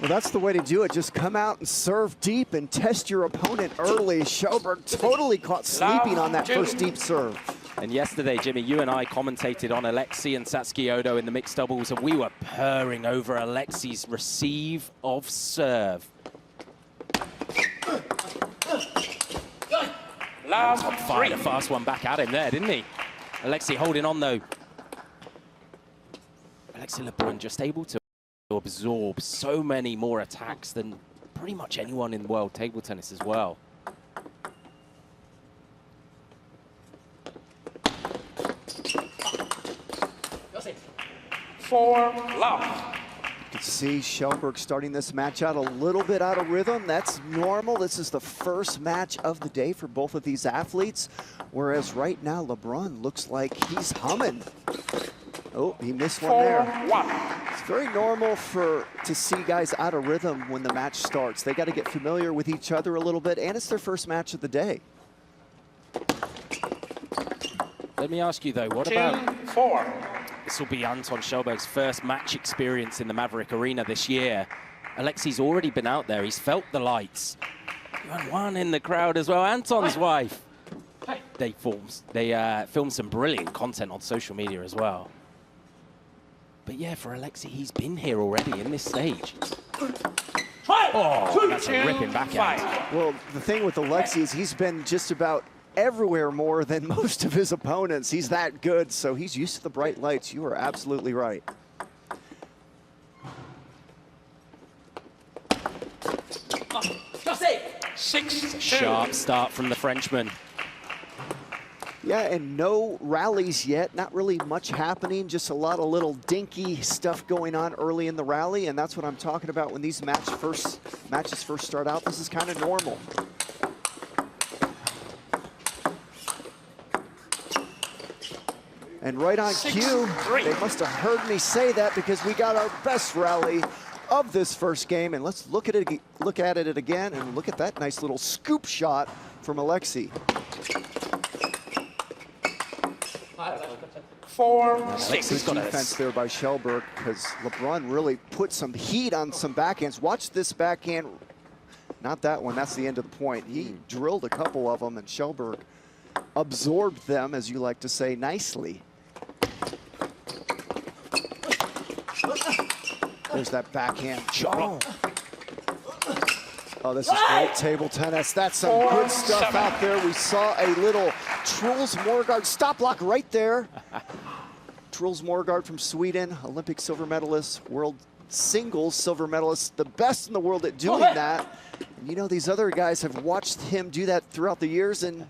Well, that's the way to do it. Just come out and serve deep and test your opponent early. Kalleberg totally caught sleeping on that first deep serve. And yesterday, Jimmy, you and I commentated on Alexis and Satsuki Odo in the mixed doubles, and we were purring over Alexis' receive of serve. Anton fired a fast one back at him there, didn't he? Alexis holding on, though. Alexis Lebrun just able to absorb so many more attacks than pretty much anyone in world table tennis as well. For love. You can see Kalleberg starting this match out a little bit out of rhythm. That's normal. This is the first match of the day for both of these athletes, whereas right now Lebrun looks like he's humming. Oh, he missed one there. It's very normal to see guys out of rhythm when the match starts. They got to get familiar with each other a little bit, and it's their first match of the day. Let me ask you, though, what about... This will be Anton Kalleberg's first match experience in the Maverick Arena this year. Alexis already been out there. He's felt the lights. And one in the crowd as well. Anton's wife. They filmed some brilliant content on social media as well. But yeah, for Alexis, he's been here already in this stage. Oh, that's a ripping backhand. Well, the thing with Alexis is he's been just about everywhere more than most of his opponents. He's that good, so he's used to the bright lights. You are absolutely right. Sharp start from the Frenchman. Yeah, and no rallies yet. Not really much happening, just a lot of little dinky stuff going on early in the rally, and that's what I'm talking about when these matches first start out. This is kind of normal. And right on cue, they must have heard me say that because we got our best rally of this first game. And let's look at it again, and look at that nice little scoop shot from Alexis. Good defense there by Kalleberg, because Lebrun really put some heat on some backhands. Watch this backhand. Not that one, that's the end of the point. He drilled a couple of them, and Kalleberg absorbed them, as you like to say, nicely. There's that backhand. Oh, this is great table tennis. That's some good stuff out there. We saw a little Truls Morgard stop block right there. Truls Morgard from Sweden, Olympic silver medalist, world singles silver medalist, the best in the world at doing that. And you know, these other guys have watched him do that throughout the years, and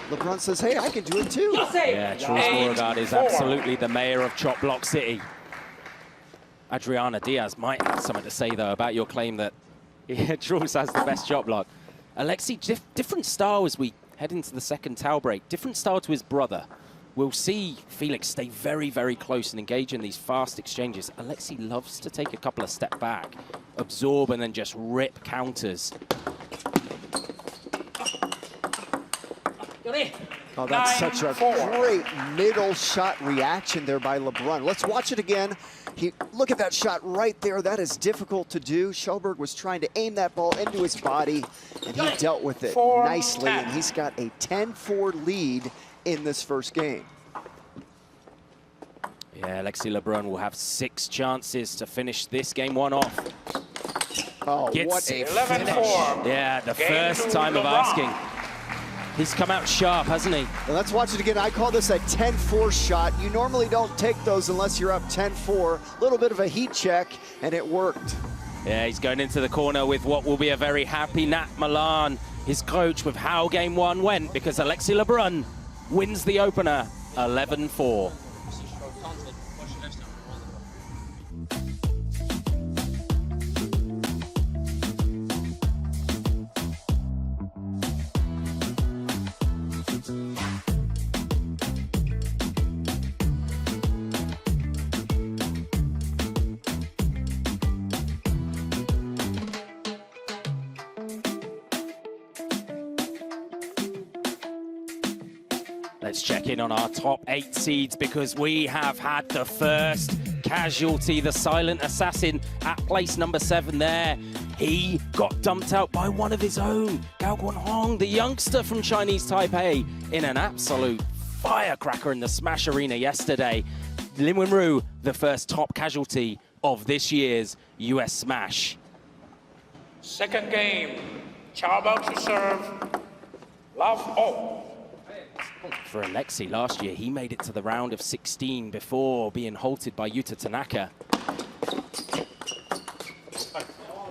Lebrun says, hey, I can do it too. Yeah, Truls Morgard is absolutely the mayor of Chop Block City. Adriana Diaz might have something to say, though, about your claim that Truls has the best chop block. Alexis, different style as we head into the second towel break. Different style to his brother. We'll see Felix stay very, very close and engage in these fast exchanges. Alexis loves to take a couple of steps back, absorb, and then just rip counters. Oh, that's such a great middle shot reaction there by Lebrun. Let's watch it again. Look at that shot right there. That is difficult to do. Kalleberg was trying to aim that ball into his body, and he dealt with it nicely, and he's got a 10-4 lead in this first game. Yeah, Alexis Lebrun will have 6 chances to finish this game one off. Oh, what a finish. Yeah, the first time of asking. He's come out sharp, hasn't he? And let's watch it again. I call this a 10-4 shot. You normally don't take those unless you're up 10-4. A little bit of a heat check, and it worked. Yeah, he's going into the corner with what will be a very happy Nat Milan, his coach, with how game one went, because Alexis Lebrun wins the opener 11-4. Let's check in on our top 8 seeds, because we have had the first casualty, the silent assassin at place number 7 there. He got dumped out by one of his own, Gao Guanhong, the youngster from Chinese Taipei, in an absolute firecracker in the Smash Arena yesterday. Lin Wenru, the first top casualty of this year's US Smash. Second game, kalleberg to serve, love all. For Alexis last year, he made it to the round of 16 before being halted by Yuta Tanaka.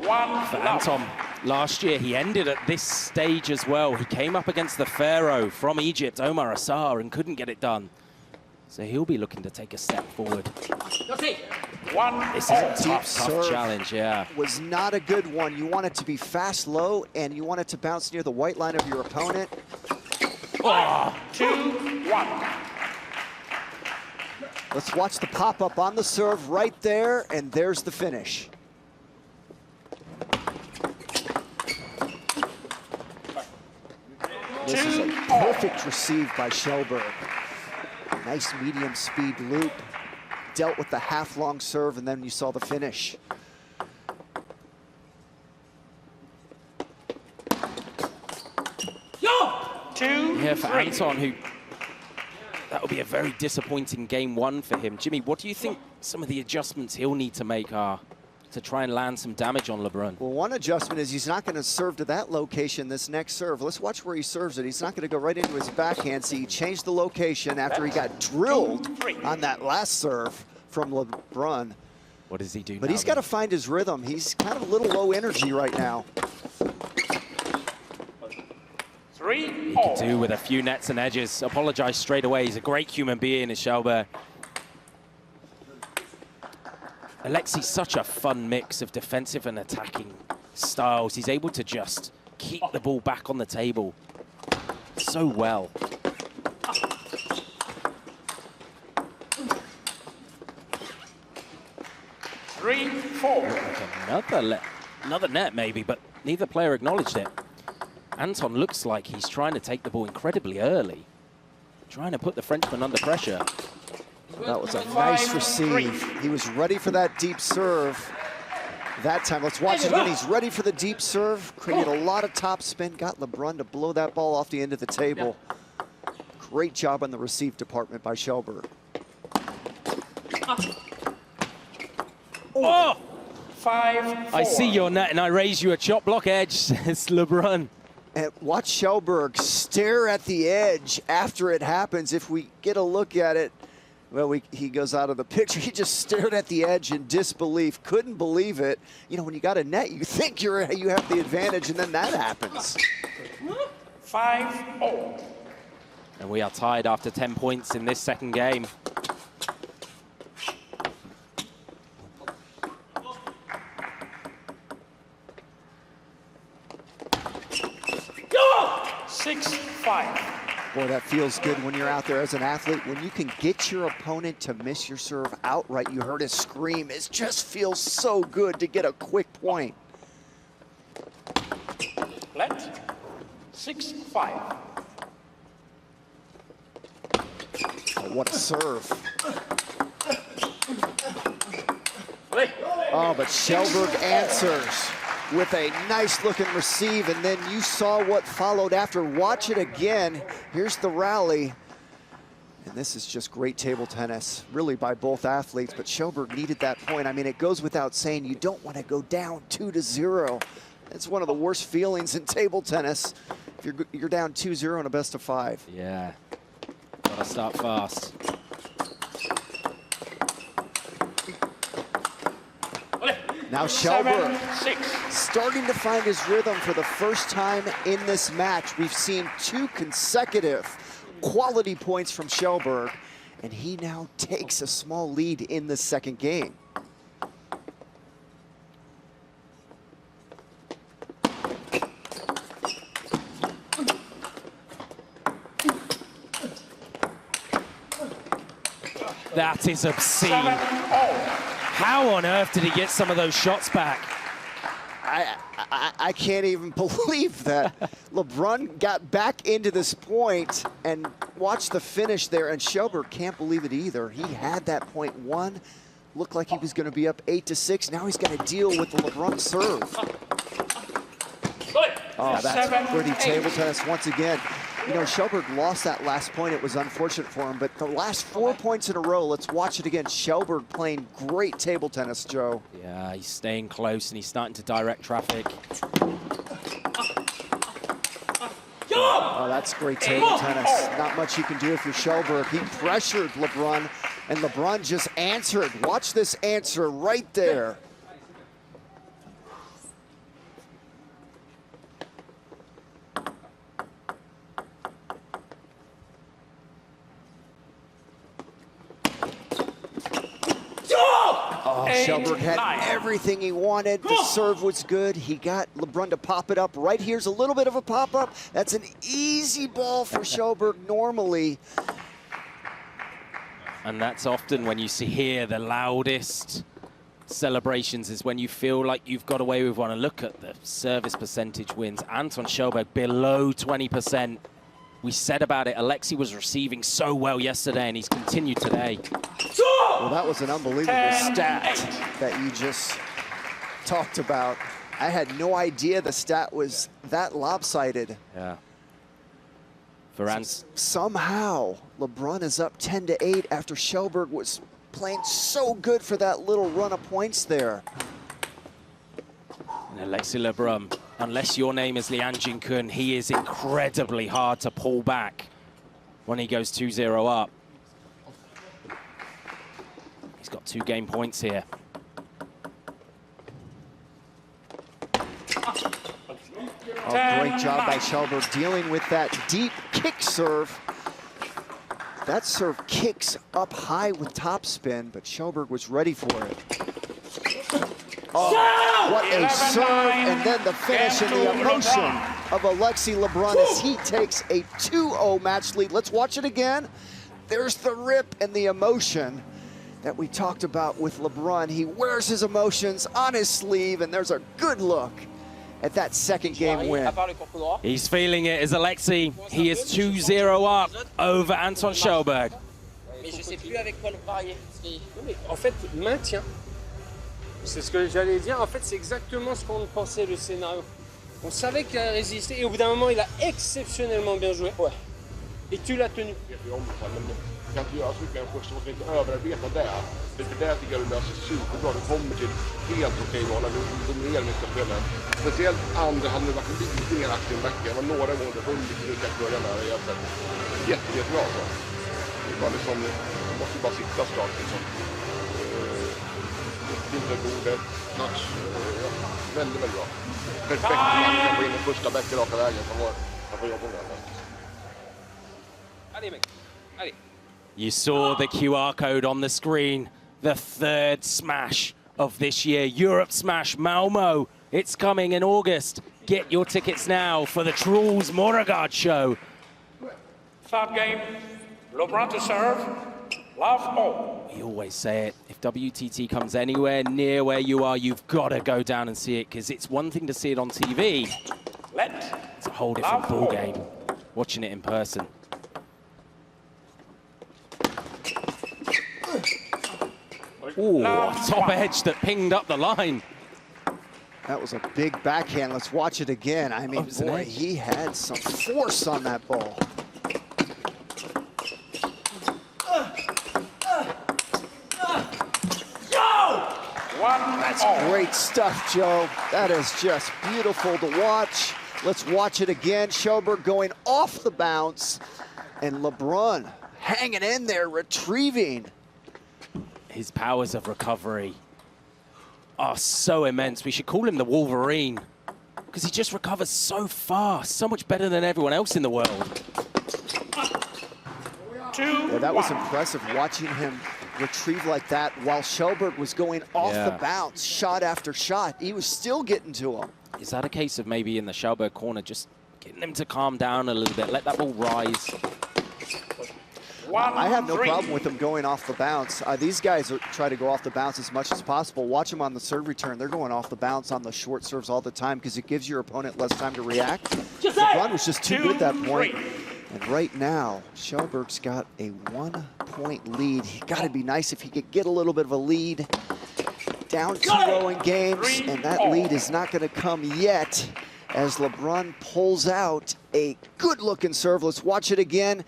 For Anton, last year, he ended at this stage as well. He came up against the Pharaoh from Egypt, Omar Assar, and couldn't get it done. So he'll be looking to take a step forward. This is a tough challenge, yeah. Was not a good one. You want it to be fast, low, and you want it to bounce near the white line of your opponent. 2-1. Let's watch the pop-up on the serve right there, and there's the finish. This is a perfect receive by Kjellberg. Nice medium speed loop. Dealt with the half-long serve, and then you saw the finish. Yeah, for Anton, who that will be a very disappointing game 1 for him. Jimmy, what do you think some of the adjustments he'll need to make are to try and land some damage on LeBrun? Well, one adjustment is he's not going to serve to that location this next serve. Let's watch where he serves it. He's not going to go right into his backhand. See, he changed the location after he got drilled on that last serve from LeBrun. What does he do now? But he's got to find his rhythm. He's kind of a little low energy right now. He could do with a few nets and edges. Apologize straight away. He's a great human being, is Kjellberg. Alexis, such a fun mix of defensive and attacking styles. He's able to just keep the ball back on the table so well. Like another net maybe, but neither player acknowledged it. Anton looks like he's trying to take the ball incredibly early, trying to put the Frenchman under pressure. That was a nice receive. He was ready for that deep serve that time. Let's watch it again. He's ready for the deep serve. Created a lot of top spin. Got LeBrun to blow that ball off the end of the table. Great job on the receive department by Kjellberg. Oh! 5-4. I see your net and I raise you a chop block edge, says LeBrun. And watch Kjellberg stare at the edge after it happens. If we get a look at it, well, he goes out of the picture. He just stared at the edge in disbelief, couldn't believe it. You know, when you got a net, you think you have the advantage, and then that happens. 5-0. And we are tied after 10 points in this second game. Go! 6-5. Boy, that feels good when you're out there as an athlete. When you can get your opponent to miss your serve outright, you heard his scream. It just feels so good to get a quick point. Let 6-5. Oh, what a serve. Oh, but Kjellberg answers with a nice looking receive, and then you saw what followed after. Watch it again. Here's the rally. And this is just great table tennis, really, by both athletes, but Kjellberg needed that point. I mean, it goes without saying, you don't want to go down 2-0. It's one of the worst feelings in table tennis if you're down 2-0 in a best of 5. Yeah, gotta start fast. Now Kjellberg starting to find his rhythm for the first time in this match. We've seen 2 consecutive quality points from Kjellberg, and he now takes a small lead in the second game. That is obscene. How on earth did he get some of those shots back? I can't even believe that. LeBrun got back into this point and watch the finish there, and Kjellberg can't believe it either. He had that point won, looked like he was going to be up 8-6. Now he's got to deal with the LeBrun serve. Oh, that's pretty table tennis once again. You know, Kjellberg lost that last point. It was unfortunate for him, but the last 4 points in a row, let's watch it again. Kjellberg playing great table tennis, Joe. Yeah, he's staying close and he's starting to direct traffic. Oh, that's great table tennis. Not much you can do if you're Kjellberg. He pressured LeBrun, and LeBrun just answered. Watch this answer right there. Oh, Kjellberg had everything he wanted. The serve was good. He got LeBrun to pop it up. Right here's a little bit of a pop-up. That's an easy ball for Kjellberg normally. And that's often when you see here the loudest celebrations is when you feel like you've got away with one. And look at the service percentage wins. Anton Kjellberg below 20%. We said about it, Alexis was receiving so well yesterday, and he's continued today. Well, that was an unbelievable stat that you just talked about. I had no idea the stat was that lopsided. Yeah. For somehow, LeBrun is up 10-8 after Kjellberg was playing so good for that little run of points there. And Alexis Lebrun, unless your name is Lian Jin-kun, he is incredibly hard to pull back when he goes 2-0 up. He's got 2 game points here. Oh, great job by Kjellberg dealing with that deep kick serve. That serve kicks up high with topspin, but Kjellberg was ready for it. Oh, what a serve, and then the finish and the emotion of Alexis Lebrun as he takes a 2-0 match lead. Let's watch it again. There's the rip and the emotion that we talked about with LeBrun. He wears his emotions on his sleeve, and there's a good look at that second game win. He's feeling it as Alexis. He is 2-0 up over Anton Kjellberg. En fait, maintien. C'est ce que j'allais dire. En fait, c'est exactement ce qu'on pensait le scénario. On savait qu'il allait résister et au bout d'un moment, il a exceptionnellement bien joué. Ouais. Et tu l'as tenu. Kan inte göra så mycket en första och inte överarbeta där. Det är där tycker jag det är så superbra. Det kommer till helt okej val. Vi dominerar mycket spelare. Speciellt andra hade varit lite mer aktiv en vecka. Det var några gånger det hunnit lite att börja där. Jättebra så. Det var liksom, det måste bara sitta klart liksom. Inte bordet, touch. Väldigt, väldigt bra. Perfekt man kan gå in i första bäcken raka vägen. Han får jobba med det. Allez mec, allez. You saw the QR code on the screen. The 3rd smash of this year. Europe Smash Malmo. It's coming in August. Get your tickets now for the Truls Moragard show. 3rd game, LeBrun to serve, love all. We always say it. If WTT comes anywhere near where you are, you've got to go down and see it, because it's one thing to see it on TV. It's a whole different ball game watching it in person. Ooh, top edge that pinged up the line. That was a big backhand. Let's watch it again. I mean, boy, he had some force on that ball. That's great stuff, Joe. That is just beautiful to watch. Let's watch it again. Kjellberg going off the bounce, and LeBrun hanging in there, retrieving. His powers of recovery are so immense. We should call him the Wolverine, because he just recovers so fast, so much better than everyone else in the world. Yeah, that was impressive, watching him retrieve like that while Kjellberg was going off the bounce, shot after shot. He was still getting to him. Is that a case of maybe in the Kjellberg corner just getting him to calm down a little bit, let that ball rise? I have no problem with them going off the bounce. These guys try to go off the bounce as much as possible. Watch them on the serve return. They're going off the bounce on the short serves all the time because it gives your opponent less time to react. LeBrun was just too good at that point. And right now, Kjellberg's got a 1-point lead. Got to be nice if he could get a little bit of a lead. Down 2-0 in games, and that lead is not going to come yet as LeBrun pulls out a good-looking serve. Let's watch it again.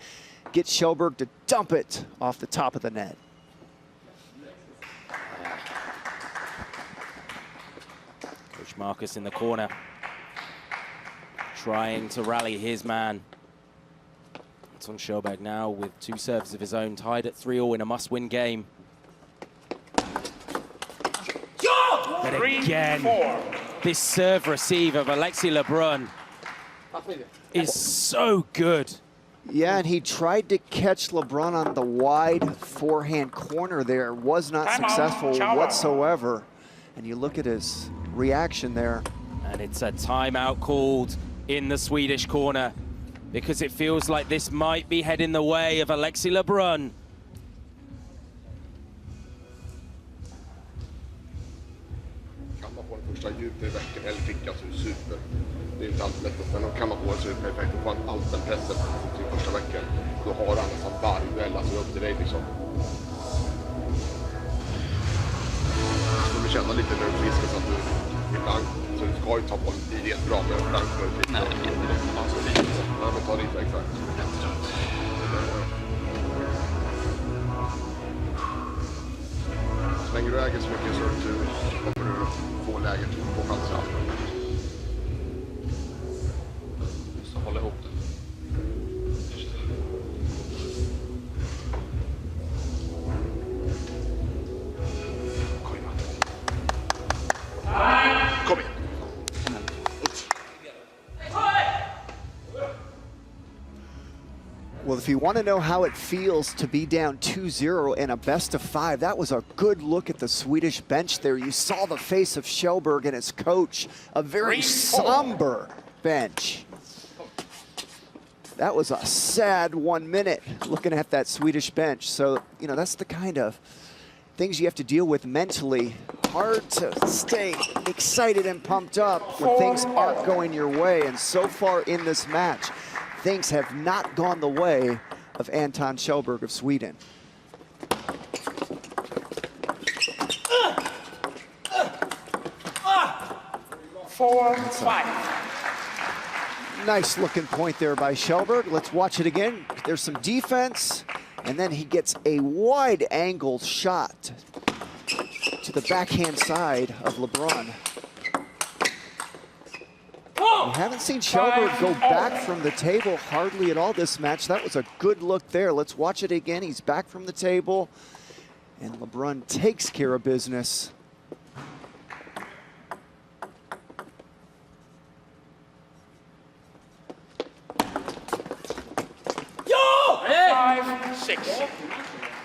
Get Kjellberg to dump it off the top of the net. Coach Marcus in the corner, trying to rally his man. Anton Kjellberg now with 2 serves of his own, tied at 3-3 in a must-win game. But again, this serve receive of Alexis Lebrun is so good. Yeah, and he tried to catch LeBrun on the wide forehand corner there. Was not successful whatsoever. And you look at his reaction there. And it's a timeout called in the Swedish corner because it feels like this might be heading the way of Alexis Lebrun. Kan man få den första djupt i veckan eller fickan så är det super. Det är inte alltid lätt, men kan man få den så är det perfekt. Och få allt den pressen till första veckan. Då har han nästan varje duell, alltså upp till dig liksom. Så du känna lite när du friskar så att du ibland, så du ska ju ta bollen tidigt bra, men ibland ska du lite. Nej, alltså lite. Ja, men ta lite, exakt. Så länge du äger så mycket så kommer du få läget på chansen. Så hålla ihop det. Kom igen. Well, if you want to know how it feels to be down 2-0 in a best-of-5, that was a good look at the Swedish bench there. You saw the face of Kjellberg and his coach, a very somber bench. That was a sad 1 minute looking at that Swedish bench. So, you know, that's the kind of things you have to deal with mentally. Hard to stay excited and pumped up when things aren't going your way. And so far in this match, things have not gone the way of Anton Kjellberg of Sweden. Four, five. Nice looking point there by Kjellberg. Let's watch it again. There's some defense, and then he gets a wide angle shot to the backhand side of LeBrun. We haven't seen Kjellberg go back from the table hardly at all this match. That was a good look there. Let's watch it again. He's back from the table, and LeBrun takes care of business. Five, six.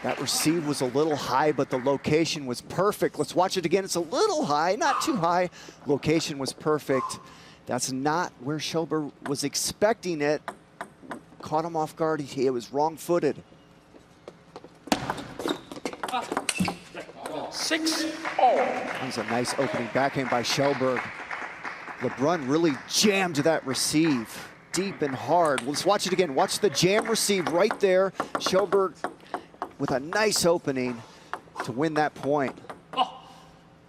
That receive was a little high, but the location was perfect. Let's watch it again. It's a little high, not too high. Location was perfect. That's not where Kjellberg was expecting it. Caught him off guard. He was wrong-footed. 6-0. That was a nice opening backhand by Kjellberg. LeBrun really jammed that receive deep and hard. Let's watch it again. Watch the jam receive right there. Kjellberg with a nice opening to win that point.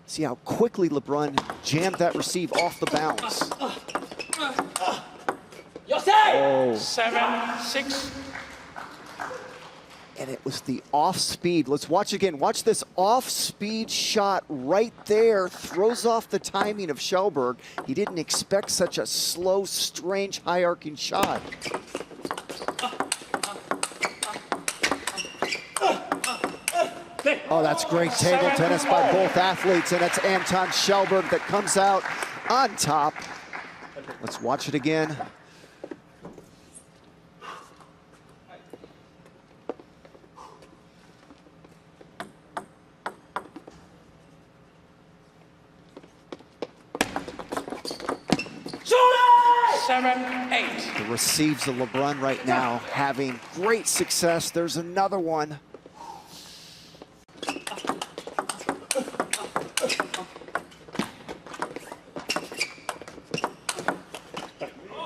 See how quickly LeBrun jammed that receive off the bounce. Oh. 7-6. And it was the off-speed. Let's watch again. Watch this off-speed shot right there. Throws off the timing of Kjellberg. He didn't expect such a slow, strange, high-arcing shot. Oh, that's great table tennis by both athletes, and it's Anton Kjellberg that comes out on top. Let's watch it again. The receives of LeBrun right now having great success. There's another one.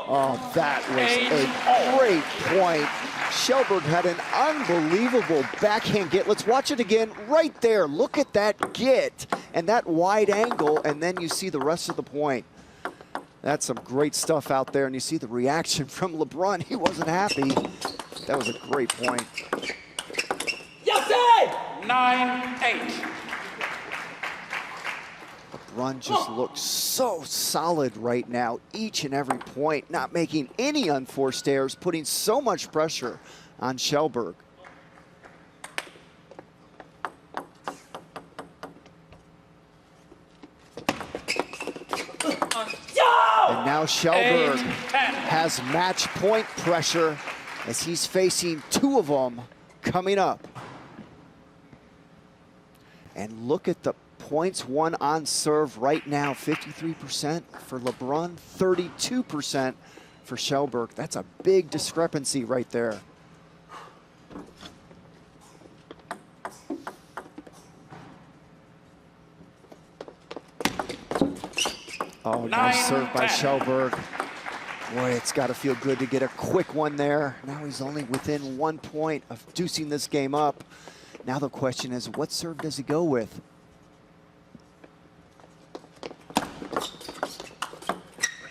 Oh, that was a great point. Kjellberg had an unbelievable backhand get. Let's watch it again right there. Look at that get and that wide angle, and then you see the rest of the point. That's some great stuff out there, and you see the reaction from LeBrun. He wasn't happy. That was a great point. 9-8. LeBrun just looks so solid right now, each and every point, not making any unforced errors, putting so much pressure on Kjellberg. And now Kjellberg has match point pressure as he's facing two of them coming up. And look at the points won on serve right now, 53% for LeBrun, 32% for Kjellberg. That's a big discrepancy right there. Oh, nice serve by Kjellberg. Boy, it's got to feel good to get a quick one there. Now he's only within 1 point of deucing this game up. Now the question is, what serve does he go with?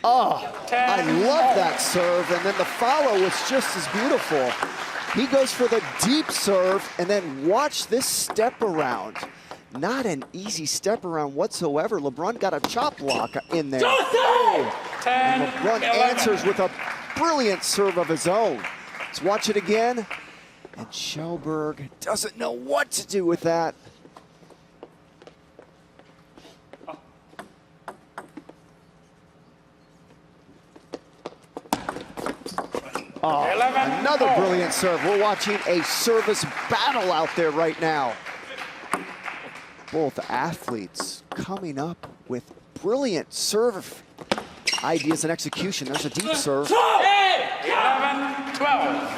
Oh, I love that serve, and then the follow was just as beautiful. He goes for the deep serve, and then watch this step around. Not an easy step around whatsoever. LeBrun got a chop block in there. And LeBrun answers with a brilliant serve of his own. Let's watch it again. And Kjellberg doesn't know what to do with that. Oh, another brilliant serve. We're watching a service battle out there right now. Both athletes coming up with brilliant serve ideas and execution. There's a deep serve. 11-12.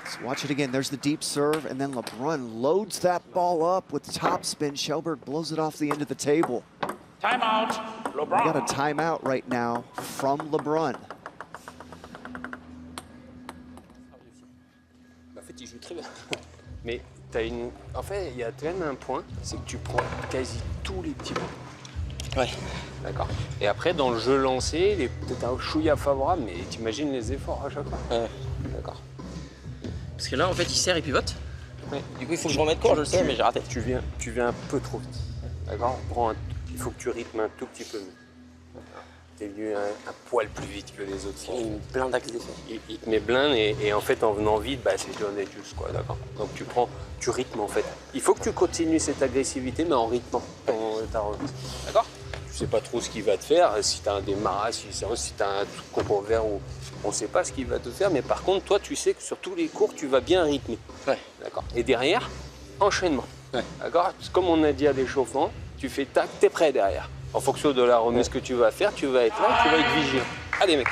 Let's watch it again. There's the deep serve, and then LeBrun loads that ball up with topspin. Kjellberg blows it off the end of the table. Timeout, LeBrun. We got a timeout right now from LeBrun. En fait, il joue très bien. Mais t'as une... En fait, il y a quand même un point, c'est que tu prends quasi tous les petits points. Ouais. D'accord. Et après, dans le jeu lancé, il est peut-être un chouïa favorable, mais t'imagines les efforts à chaque fois. Ouais. D'accord. Parce que là, en fait, il serre, il pivote. Ouais. Du coup, il faut que je remette court, je le sais, mais j'ai raté. Tu viens un peu trop vite. D'accord. Il faut que tu rythmes un tout petit peu mieux. T'es venu un poil plus vite que les autres. Il me blinde avec les effets. Il te met blinde et en fait en venant vite, bah, c'est donné juste quoi, d'accord. Donc tu rythmes en fait. Il faut que tu continues cette agressivité mais en rythmant ta remise. D'accord. Tu sais pas trop ce qu'il va te faire, si tu as un démarrage, si tu as un compo vert ou on sait pas ce qu'il va te faire, mais par contre toi tu sais que sur tous les cours tu vas bien rythmer. Ouais. D'accord. Et derrière, enchaînement. Ouais. D'accord. Comme on a dit à l'échauffement, tu fais tac, t'es prêt derrière. En fonction de la remise que tu vas faire, tu vas être là, tu vas être vigilant. Allez mec.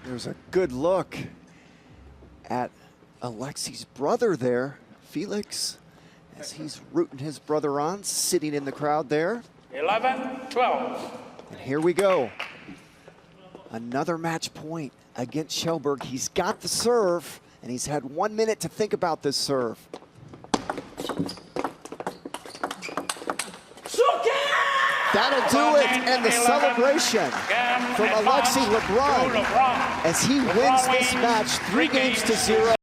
There's a good look at Alexis' brother there, Felix, as he's rooting his brother on, sitting in the crowd there. 11-12. And here we go. Another match point against Kjellberg. He's got the serve, and he's had 1 minute to think about this serve. That'll do it, and the celebration from Alexis LeBrun as he wins this match 3 games to 0.